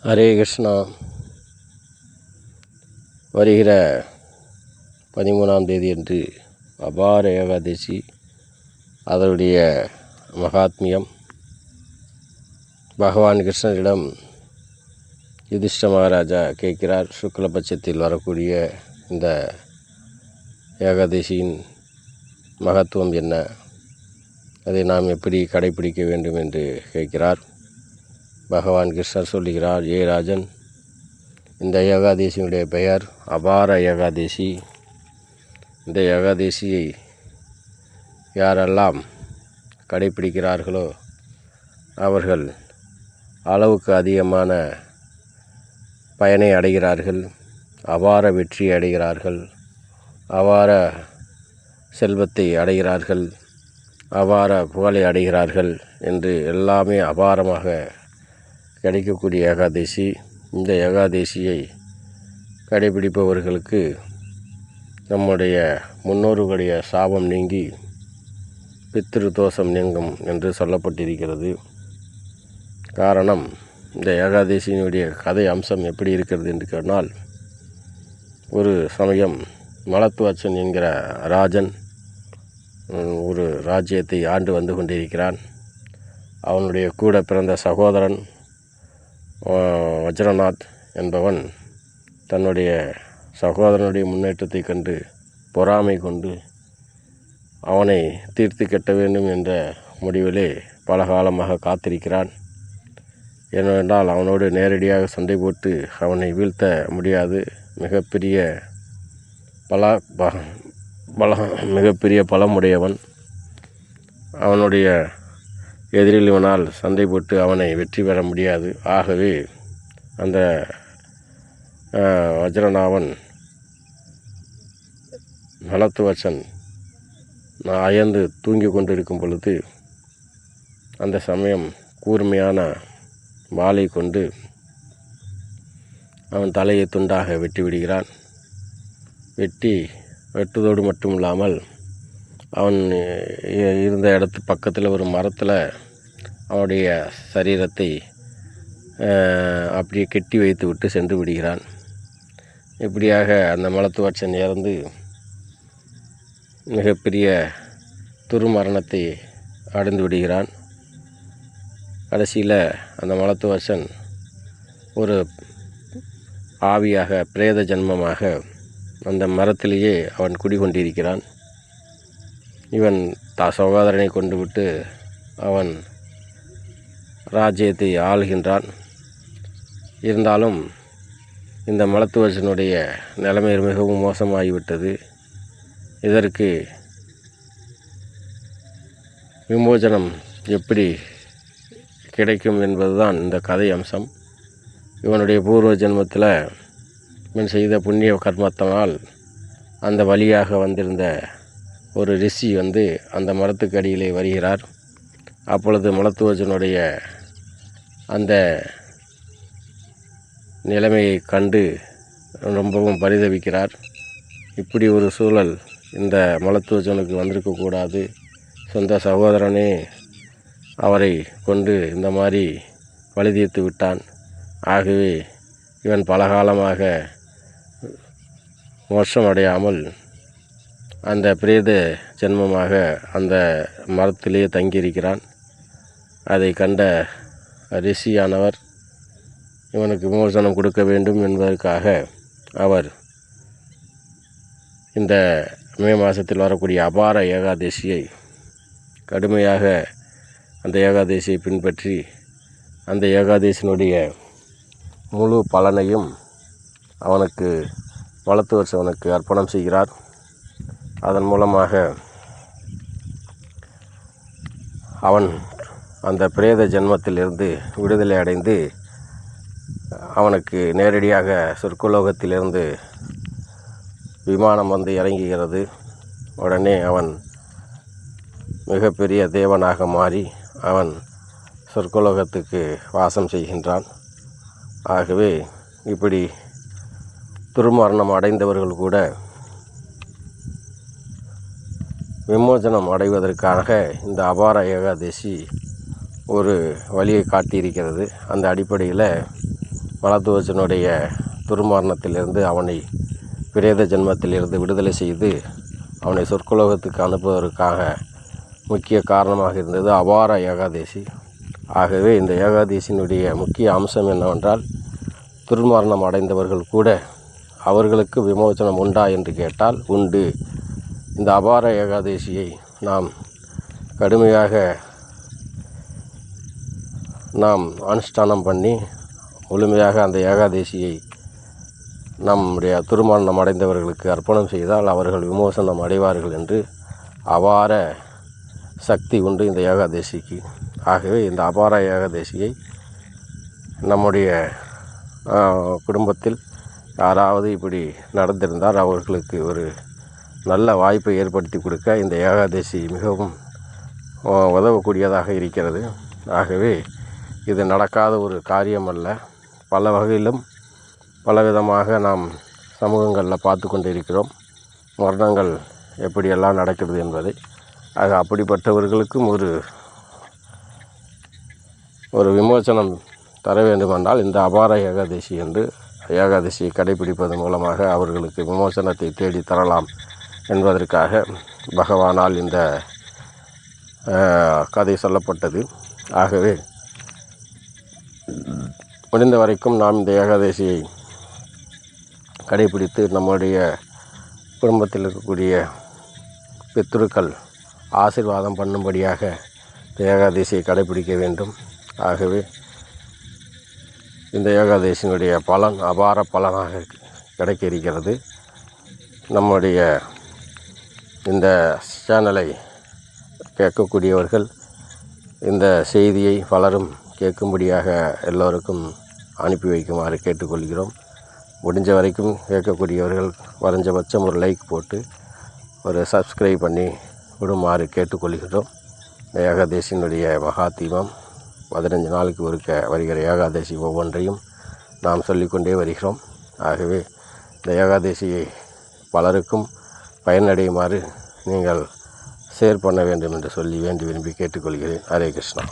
ஹரே கிருஷ்ணா. வருகிற 13ஆம் தேதி அன்று அபார ஏகாதசி. அதனுடைய மகாத்மியம் பகவான் கிருஷ்ணரிடம் யுதிஷ்ட மகாராஜா கேட்கிறார். சுக்லபட்சத்தில் வரக்கூடிய இந்த ஏகாதசியின் மகத்துவம் என்ன, அதை நாம் எப்படி கடைபிடிக்க வேண்டும் என்று கேட்கிறார். பகவான் கிருஷ்ணர் சொல்லுகிறார், ஏ ராஜன், இந்த ஏகாதசியினுடைய பெயர் அபார ஏகாதசி. இந்த ஏகாதசியை யாரெல்லாம் கடைபிடிக்கிறார்களோ அவர்கள் அளவுக்கு அதிகமான பயனை அடைகிறார்கள், அபார வெற்றி அடைகிறார்கள், அபார செல்வத்தை அடைகிறார்கள், அபார புகழை அடைகிறார்கள் என்று எல்லாமே அபாரமாக கிடைக்கக்கூடிய ஏகாதசி. இந்த ஏகாதசியை கடைபிடிப்பவர்களுக்கு நம்முடைய முன்னோர்களுடைய சாபம் நீங்கி பித்ரு தோஷம் நீங்கும் என்று சொல்லப்பட்டிருக்கிறது. காரணம், இந்த ஏகாதசியினுடைய கதை அம்சம் எப்படி இருக்கிறது என்று சொன்னால், ஒரு சமயம் மலத்துவச்சன் என்கிற ராஜன் ஒரு ராஜ்யத்தை ஆண்டு வந்து கொண்டிருக்கிறான். அவனுடைய கூட பிறந்த சகோதரன் வஜ்ரநாத் என்பவன் தன்னுடைய சகோதரனுடைய முன்னேற்றத்தை கண்டு பொறாமை கொண்டு அவனை தீர்த்து கட்ட வேண்டும் என்ற முடிவிலே பல காலமாக காத்திருக்கிறான். ஏனென்றால் அவனோடு நேரடியாக சண்டை போட்டு அவனை வீழ்த்த முடியாது. மிகப்பெரிய பலமுடையவன். அவனுடைய எதிரில் இவனால் சண்டை போட்டு அவனை வெற்றி பெற முடியாது. ஆகவே அந்த வஜ்ரநாவன் மலத்துவச்சன் அயர்ந்து தூங்கி கொண்டிருக்கும் பொழுது அந்த சமயம் கூர்மையான வாளை கொண்டு அவன் தலையை துண்டாக வெட்டி விடுகிறான். வெட்டுவதோடு மட்டும் இல்லாமல் அவன் இருந்த இடத்து பக்கத்தில் ஒரு மரத்தில் அவனுடைய சரீரத்தை அப்படியே கெட்டி வைத்து விட்டு சென்று விடுகிறான். இப்படியாக அந்த மலத்துவச்சன் இறந்து மிகப்பெரிய துர்மரணத்தை அடைந்து விடுகிறான். கடைசியில் அந்த மலத்துவச்சன் ஒரு ஆவியாக பிரேத ஜன்மமாக அந்த மரத்திலேயே அவன் குடிகொண்டிருக்கிறான். இவன் சகோதரனை கொண்டு விட்டு அவன் ராஜ்யத்தை ஆளுகின்றான். இருந்தாலும் இந்த மலத்துவச்சனுடைய நிலைமை மிகவும் மோசமாகிவிட்டது. இதற்கு விமோசனம் எப்படி கிடைக்கும் என்பதுதான் இந்த கதை அம்சம். இவனுடைய பூர்வ ஜென்மத்தில் இவன் செய்த புண்ணிய கர்மத்தினால் அந்த வழியாக வந்திருந்த ஒரு ரிஷி அந்த மரத்துக்கு அடியிலே வருகிறார். அப்பொழுது மலத்துவச்சனுடைய அந்த நிலைமையை கண்டு ரொம்பவும் பரிதவிக்கிறார். இப்படி ஒரு சூழல் இந்த மலத்துவச்சனுக்கு வந்திருக்கக்கூடாது. சொந்த சகோதரனே அவரை கொண்டு இந்த மாதிரி பழி தீர்த்து விட்டான். ஆகவே இவன் பலகாலமாக மோட்சம் அடையாமல் அந்த பிரேத ஜென்மமாக அந்த மரத்திலே தங்கியிருக்கிறான். அதை கண்ட ரிஷியானவர் இவனுக்கு விமோசனம் கொடுக்க வேண்டும் என்பதற்காக அவர் இந்த மே மாதத்தில் வரக்கூடிய அபார ஏகாதசியை கடுமையாக அந்த ஏகாதசியை பின்பற்றி அந்த ஏகாதசியினுடைய முழு பலனையும் அவனுக்கு மலத்துவச்சனுக்கு அர்ப்பணம் செய்கிறார். அதன் மூலமாக அவன் அந்த பிரேத ஜென்மத்திலிருந்து விடுதலை அடைந்து அவனுக்கு நேரடியாக சொர்க்கலோகத்திலிருந்து விமானம் இறங்குகிறது. உடனே அவன் மிகப்பெரிய தேவனாக மாறி அவன் சொர்க்கலோகத்துக்கு வாசம் செய்கின்றான். ஆகவே இப்படி துர்மரணம் அடைந்தவர்கள் கூட விமோசனம் அடைவதற்காக இந்த அபார ஏகாதசி ஒரு வழியை காட்டியிருக்கிறது. அந்த அடிப்படையில் பரத்வாஜனுடைய துர்மரணத்திலிருந்து அவனை பிரேத ஜென்மத்திலிருந்து விடுதலை செய்து அவனை சொர்க்கலோகத்துக்கு அனுப்புவதற்காக முக்கிய காரணமாக இருந்தது அபார ஏகாதேசி. ஆகவே இந்த ஏகாதேசியினுடைய முக்கிய அம்சம் என்னவென்றால், துர்மரணம் அடைந்தவர்கள் கூட அவர்களுக்கு விமோசனம் உண்டா என்று கேட்டால் உண்டு. இந்த அபார ஏகாதேசியை நாம் கடுமையாக அனுஷ்டானம் பண்ணி முழுமையாக அந்த ஏகாதேசியை நம்முடைய துர்மரணம் அடைந்தவர்களுக்கு அர்ப்பணம் செய்தால் அவர்கள் விமோசனம் அடைவார்கள் என்று அபார சக்தி உண்டு இந்த ஏகாதேசிக்கு. ஆகவே இந்த அபார ஏகாதேசியை நம்முடைய குடும்பத்தில் யாராவது இப்படி நடந்திருந்தால் அவர்களுக்கு ஒரு நல்ல வாய்ப்பை ஏற்படுத்தி கொடுக்க இந்த ஏகாதேசி மிகவும் உதவக்கூடியதாக இருக்கிறது. ஆகவே இது நடக்காத ஒரு காரியம் அல்ல. பல வகையிலும் பலவிதமாக நாம் சமூகங்களில் பார்த்து கொண்டு இருக்கிறோம் மரணங்கள் எப்படியெல்லாம் நடக்கிறது என்பதை. ஆக அப்படிப்பட்டவர்களுக்கும் ஒரு விமோசனம் தர வேண்டுமென்றால் இந்த அபார ஏகாதசி என்று ஏகாதசியை கடைபிடிப்பதன் மூலமாக அவர்களுக்கு விமோசனத்தை தேடி தரலாம் என்பதற்காக பகவானால் இந்த கதை சொல்லப்பட்டது. ஆகவே முடிந்த வரைக்கும் நாம் இந்த ஏகாதசியை கடைபிடித்து நம்முடைய குடும்பத்தில் இருக்கக்கூடிய பித்ருக்கள் ஆசீர்வாதம் பண்ணும்படியாக இந்த ஏகாதசியை கடைபிடிக்க வேண்டும். ஆகவே இந்த ஏகாதசியினுடைய பலன் அபார பலனாக கிடைக்க இருக்கிறது. நம்முடைய இந்த சேனலை கேட்கக்கூடியவர்கள் இந்த செய்தியை பலரும் கேட்கும்படியாக எல்லோருக்கும் அனுப்பி வைக்குமாறு கேட்டுக்கொள்கிறோம். முடிஞ்ச வரைக்கும் கேட்கக்கூடியவர்கள் குறைஞ்சபட்சம் ஒரு லைக் போட்டு ஒரு சப்ஸ்கிரைப் பண்ணி விடுமாறு கேட்டுக்கொள்கிறோம். இந்த ஏகாதசியினுடைய மகாத்மம் 15 நாளுக்கு வருகிற ஏகாதசி ஒவ்வொன்றையும் நாம் சொல்லிக்கொண்டே வருகிறோம். ஆகவே இந்த ஏகாதசியை பலருக்கும் பயனடையுமாறு நீங்கள் ஷேர் பண்ண வேண்டும் என்று சொல்லி விரும்பி கேட்டுக்கொள்கிறேன். ஹரே கிருஷ்ணா.